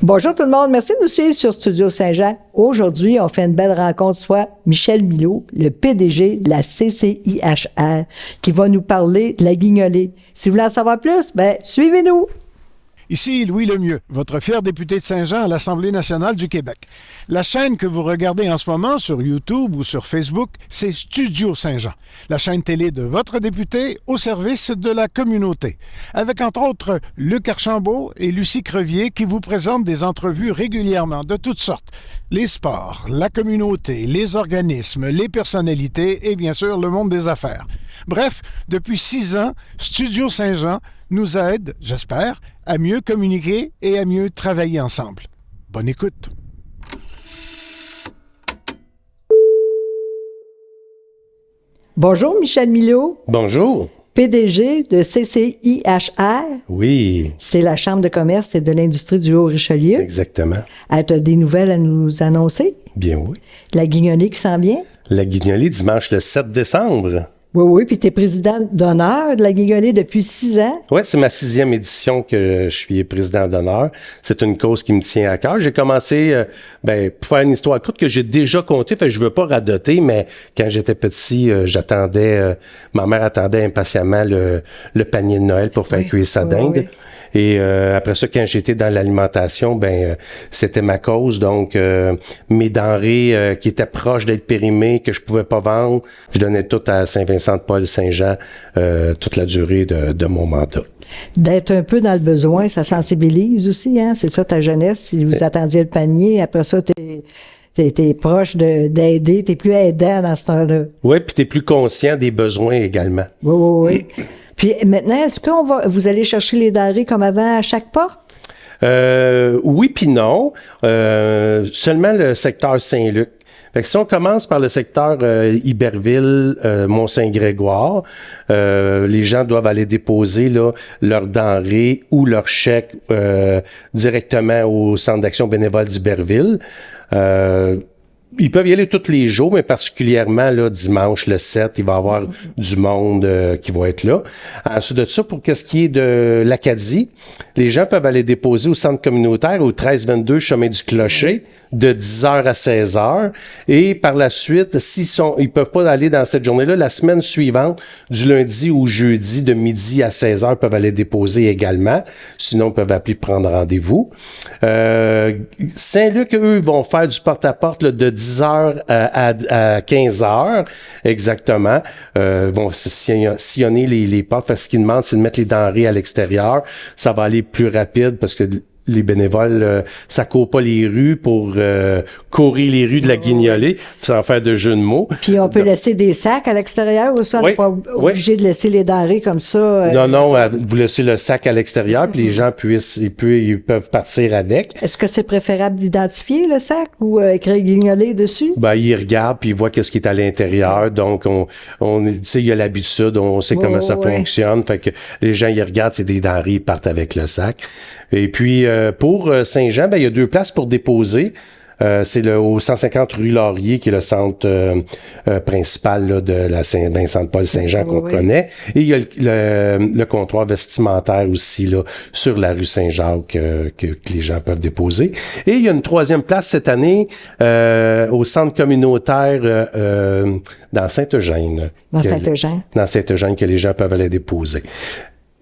Bonjour tout le monde, merci de nous suivre sur Studio Saint-Jean. Aujourd'hui, on fait une belle rencontre, soit Michel Milot, le PDG de la CCIHR, qui va nous parler de la guignolée. Si vous voulez en savoir plus, suivez-nous. Ici Louis Lemieux, votre fier député de Saint-Jean à l'Assemblée nationale du Québec. La chaîne que vous regardez en ce moment sur YouTube ou sur Facebook, c'est Studio Saint-Jean, la chaîne télé de votre député au service de la communauté. Avec entre autres Luc Archambault et Lucie Crevier qui vous présentent des entrevues régulièrement de toutes sortes. Les sports, la communauté, les organismes, les personnalités et bien sûr le monde des affaires. Bref, depuis 6 ans, Studio Saint-Jean nous aide, j'espère, à mieux communiquer et à mieux travailler ensemble. Bonne écoute. Bonjour Michel Milot. Bonjour. PDG de CCIHR. Oui. C'est la Chambre de commerce et de l'industrie du Haut-Richelieu. Exactement. Tu as des nouvelles à nous annoncer? Bien oui. La guignolée qui s'en vient? La guignolée dimanche le 7 décembre. Oui, puis tu es président d'honneur de la guignolée depuis 6 ans. Oui, c'est ma 6e édition que je suis président d'honneur. C'est une cause qui me tient à cœur. J'ai commencé, pour faire une histoire courte que j'ai déjà contée, fait que je veux pas radoter, mais quand j'étais petit, ma mère attendait impatiemment le panier de Noël pour faire cuire sa dinde. Oui. Et après ça, quand j'étais dans l'alimentation, c'était ma cause. Donc, mes denrées qui étaient proches d'être périmées, que je pouvais pas vendre, je donnais tout à Saint-Vincent-de-Paul-Saint-Jean toute la durée de mon mandat. D'être un peu dans le besoin, ça sensibilise aussi, hein? C'est ça ta jeunesse. Si vous attendiez le panier, après ça, t'es proche d'aider, t'es plus aidant dans ce temps-là. Oui, puis t'es plus conscient des besoins également. Oui. Puis maintenant, est-ce vous allez chercher les denrées comme avant à chaque porte? Oui puis non. Seulement le secteur Saint-Luc. Fait que si on commence par le secteur Iberville, Mont-Saint-Grégoire, les gens doivent aller déposer leurs denrées ou leurs chèques directement au Centre d'action bénévole d'Iberville. Ils peuvent y aller tous les jours, mais particulièrement dimanche le 7, il va y avoir du monde qui va être là. Ensuite de ça, pour ce qui est de l'Acadie, les gens peuvent aller déposer au centre communautaire au 1322 chemin du Clocher de 10h à 16h. Et par la suite, ils peuvent pas aller dans cette journée-là, la semaine suivante, du lundi au jeudi de midi à 16h, ils peuvent aller déposer également. Sinon, ils peuvent appeler prendre rendez-vous. Saint-Luc, eux, vont faire du porte-à-porte de 10h à 15h, exactement. Vont sillonner les portes. Ce qu'ils demandent, c'est de mettre les denrées à l'extérieur. Ça va aller plus rapide parce que les bénévoles, ça court pas les rues pour courir les rues de la guignolée, sans faire de jeu de mots. Puis on peut laisser des sacs à l'extérieur ou ça? On n'est pas obligé de laisser les denrées comme ça? Non, vous laissez le sac à l'extérieur, puis les gens ils peuvent partir avec. Est-ce que c'est préférable d'identifier le sac ou écrire guignolée dessus? Ils regardent, puis ils voient ce qui est à l'intérieur. Donc, on il y a l'habitude, on sait comment ça fonctionne. Fait que les gens, ils regardent, c'est des denrées, ils partent avec le sac. Et puis, pour Saint-Jean, il y a 2 places pour déposer. C'est au 150 rue Laurier, qui est le centre principal de la Saint-Vincent-de-Paul-Saint-Jean qu'on connaît. Et il y a le comptoir vestimentaire aussi sur la rue Saint-Jacques que les gens peuvent déposer. Et il y a une 3e place cette année au centre communautaire dans Saint-Eugène. Dans Saint-Eugène, que les gens peuvent aller déposer.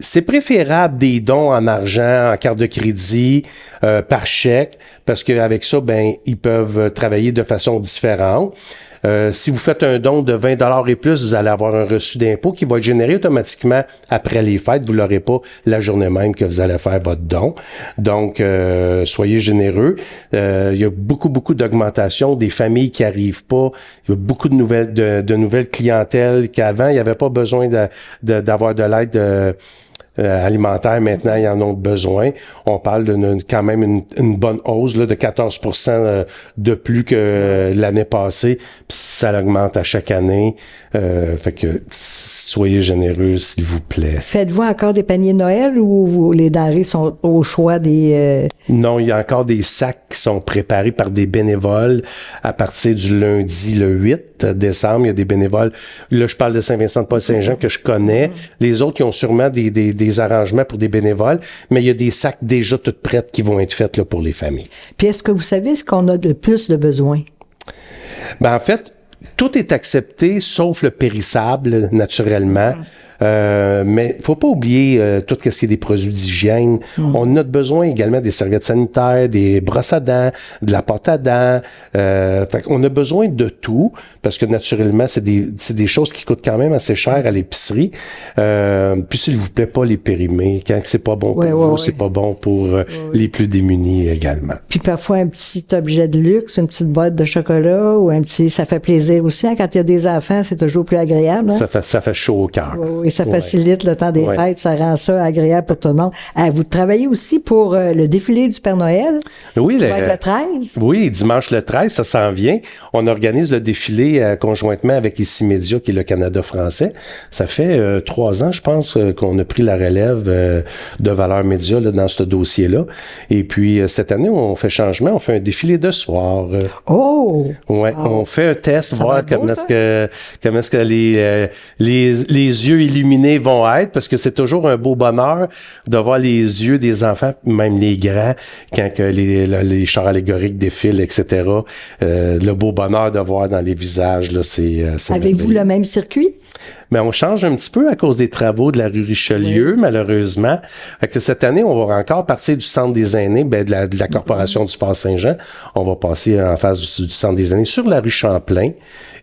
C'est préférable des dons en argent, en carte de crédit, par chèque, parce qu'avec ça, ils peuvent travailler de façon différente. Si vous faites un don de 20$ et plus, vous allez avoir un reçu d'impôt qui va être généré automatiquement après les fêtes. Vous l'aurez pas la journée même que vous allez faire votre don. Donc, soyez généreux. Il y a beaucoup d'augmentation des familles qui arrivent pas. Il y a beaucoup de nouvelles clientèles qu'avant, il n'y avait pas besoin d'avoir de l'aide alimentaire. Maintenant, ils en ont besoin. On parle quand même une bonne hausse de 14% de plus que l'année passée. Puis ça augmente à chaque année. Fait que soyez généreux, s'il vous plaît. Faites-vous encore des paniers de Noël ou les denrées sont au choix des... Non, il y a encore des sacs qui sont préparés par des bénévoles à partir du lundi le 8. 27 décembre. Il y a des bénévoles. Là, je parle de Saint-Vincent-de-Paul-Saint-Jean que je connais. Les autres, qui ont sûrement des arrangements pour des bénévoles, mais il y a des sacs déjà toutes prêtes qui vont être faites là, pour les familles. Puis est-ce que vous savez ce qu'on a de plus de besoin? Ben, en fait, tout est accepté, sauf le périssable, naturellement. Mais faut pas oublier tout ce qui est des produits d'hygiène. On a besoin également des serviettes sanitaires, des brosses à dents, de la pâte à dents. Fait qu'on a besoin de tout parce que naturellement, c'est des choses qui coûtent quand même assez cher à l'épicerie. Puis s'il vous plaît, pas les périmer. Quand c'est pas bon pour vous, c'est pas bon pour les plus démunis également. Puis parfois un petit objet de luxe, une petite boîte de chocolat ou un petit, ça fait plaisir aussi. Hein, quand il y a des enfants, c'est toujours plus agréable. Hein? Ça fait chaud au cœur. Oui, ça facilite le temps des fêtes, ça rend ça agréable pour tout le monde. Vous travaillez aussi pour le défilé du Père Noël? Oui, qui va être le 13? Oui, dimanche le 13, ça s'en vient. On organise le défilé conjointement avec Ici Média, qui est le Canada français. Ça fait 3 ans, je pense, qu'on a pris la relève de Valeurs Média là, dans ce dossier-là. Et puis, cette année, on fait changement. On fait un défilé de soir. Ouais, on fait un test, ça voir comment est-ce que les yeux illuminés vont être, parce que c'est toujours un beau bonheur de voir les yeux des enfants, même les grands, quand que les chars allégoriques défilent, etc. Le beau bonheur de voir dans les visages, là, c'est Avez-vous le même circuit? Mais on change un petit peu à cause des travaux de la rue Richelieu, malheureusement. Fait que cette année, on va encore partir du centre des aînés, de la corporation du Fort Saint-Jean. On va passer en face du centre des aînés sur la rue Champlain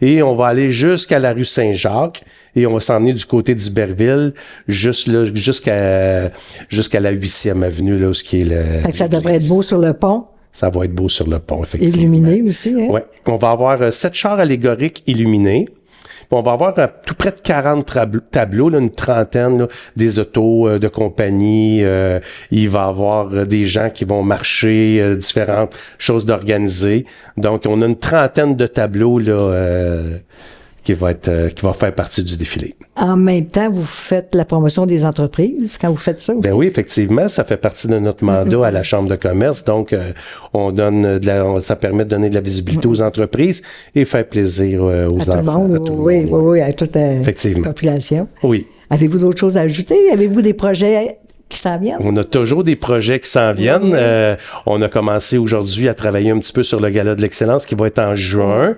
et on va aller jusqu'à la rue Saint-Jacques et on va s'emmener du côté d'Iberville jusqu'à la 8e avenue, là, où ce qui est le... Fait que ça devrait être beau sur le pont. Ça va être beau sur le pont, effectivement. Illuminé aussi, hein? Oui. On va avoir 7 chars allégoriques illuminés. On va avoir tout près de 40 tableaux, là, une trentaine, là, des autos de compagnie. Il va y avoir des gens qui vont marcher, différentes choses d'organiser. Donc, on a une trentaine de tableaux là, qui va faire partie du défilé. En même temps, vous faites la promotion des entreprises quand vous faites ça aussi? Ben oui, effectivement, ça fait partie de notre mandat à la Chambre de commerce. Donc, on donne ça permet de donner de la visibilité aux entreprises et faire plaisir aux enfants. À tout le monde. Oui, à toute la population. Oui. Avez-vous d'autres choses à ajouter? Avez-vous des projets qui s'en viennent? On a toujours des projets qui s'en viennent. On a commencé aujourd'hui à travailler un petit peu sur le Gala de l'excellence qui va être en juin.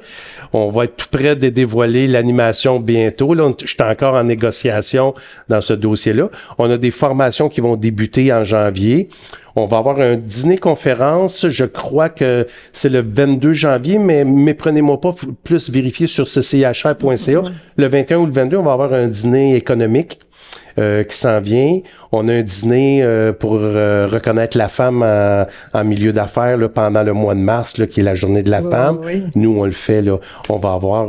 On va être tout près de dévoiler l'animation bientôt. Là, je suis encore en négociation dans ce dossier-là. On a des formations qui vont débuter en janvier. On va avoir un dîner-conférence, je crois que c'est le 22 janvier, mais méprenez-moi pas, plus vérifier sur cchir.ca. Le 21 ou le 22, on va avoir un dîner économique qui s'en vient. On a un dîner pour reconnaître la femme en milieu d'affaires là, pendant le mois de mars, là, qui est la journée de la femme. Oui. Nous, on le fait. Là. On va avoir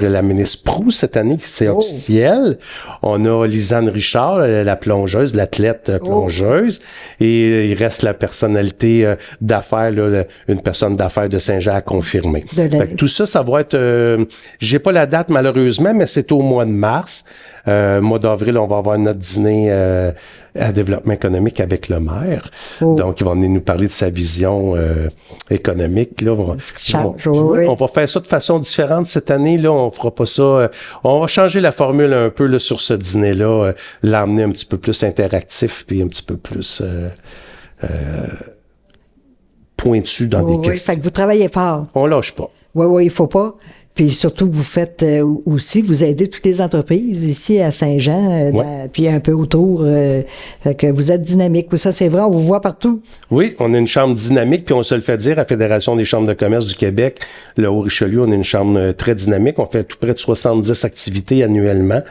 la ministre Proulx cette année, c'est officiel. On a Lisanne Richard, la plongeuse, l'athlète plongeuse. Et il reste la personnalité d'affaires, là, une personne d'affaires de Saint-Jean à confirmer. Fait que tout ça, ça va être... j'ai pas la date malheureusement, mais c'est au mois de mars. Mois d'avril, on va avoir notre dîner à développement économique avec le maire. Donc, il va venir nous parler de sa vision économique. Là, on va faire ça de façon différente cette année. Là, on fera pas ça. On va changer la formule un peu là, sur ce dîner-là, l'emmener un petit peu plus interactif puis un petit peu plus pointu dans des questions. Fait que vous travaillez fort. On lâche pas. Oui, il faut pas. Puis surtout, vous faites aussi, vous aidez toutes les entreprises ici à Saint-Jean, puis un peu autour. Fait que vous êtes dynamique. Ça, c'est vrai, on vous voit partout. Oui, on a une chambre dynamique, puis on se le fait dire à la Fédération des chambres de commerce du Québec, le Haut-Richelieu, on a une chambre très dynamique. On fait tout près de 70 activités annuellement.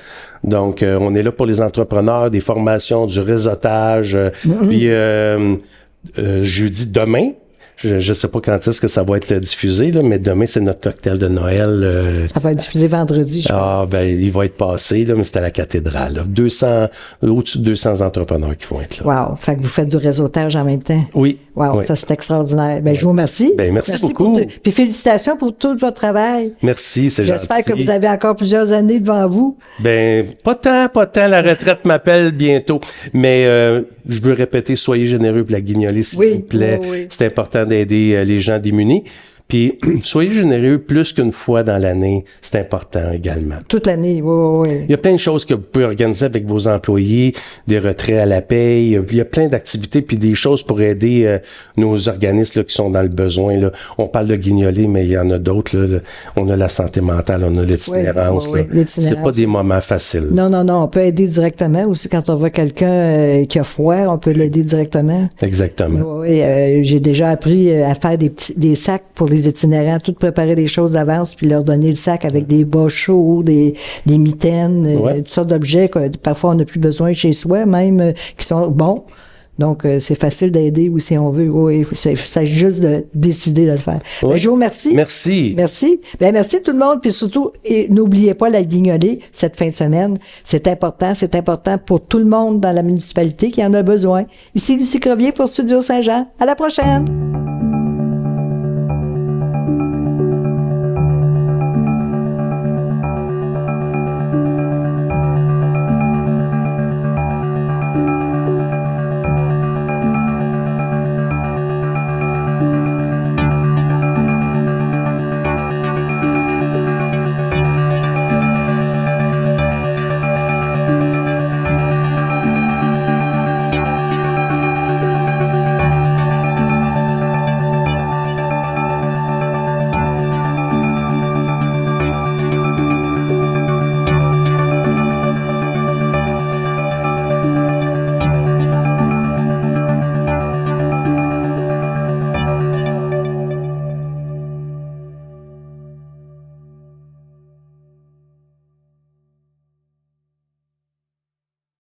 Donc, on est là pour les entrepreneurs, des formations, du réseautage. Puis, jeudi demain, je sais pas quand est-ce que ça va être diffusé, là, mais demain, c'est notre cocktail de Noël. Ça va être diffusé vendredi, je pense. Ben, il va être passé, là, mais c'est à la cathédrale. Là. Au-dessus de 200 entrepreneurs qui vont être là. Wow! Fait que vous faites du réseautage en même temps. Oui. Wow, oui. Ça, c'est extraordinaire. Ben, je vous remercie. Ben, merci beaucoup. Puis félicitations pour tout votre travail. Merci, c'est gentil. J'espère que vous avez encore plusieurs années devant vous. Ben, pas tant. La retraite m'appelle bientôt. Mais, je veux répéter, soyez généreux pour la guignolée, s'il vous plaît. Oui. C'est important d'aider les gens démunis. Puis, soyez généreux plus qu'une fois dans l'année. C'est important également. Toute l'année, oui. Il y a plein de choses que vous pouvez organiser avec vos employés, des retraits à la paye. Il y a plein d'activités puis des choses pour aider nos organismes là, qui sont dans le besoin. Là. On parle de guignolés, mais il y en a d'autres. Là. On a la santé mentale, on a l'itinérance. Oui, l'itinérance. C'est pas des moments faciles. Non. On peut aider directement aussi quand on voit quelqu'un qui a froid, on peut l'aider directement. Exactement. Oui, j'ai déjà appris à faire des sacs pour les itinérants, tout préparer les choses d'avance puis leur donner le sac avec des bas chauds, des mitaines, toutes sortes d'objets que parfois on n'a plus besoin chez soi, même qui sont bons. Donc, c'est facile d'aider ou si on veut. Oui, il s'agit juste de décider de le faire. Oui. Ben, je vous remercie. Merci. Merci. Ben, merci tout le monde. Puis surtout, n'oubliez pas la guignolée cette fin de semaine. C'est important pour tout le monde dans la municipalité qui en a besoin. Ici Lucie Crevier pour Studio Saint-Jean. À la prochaine!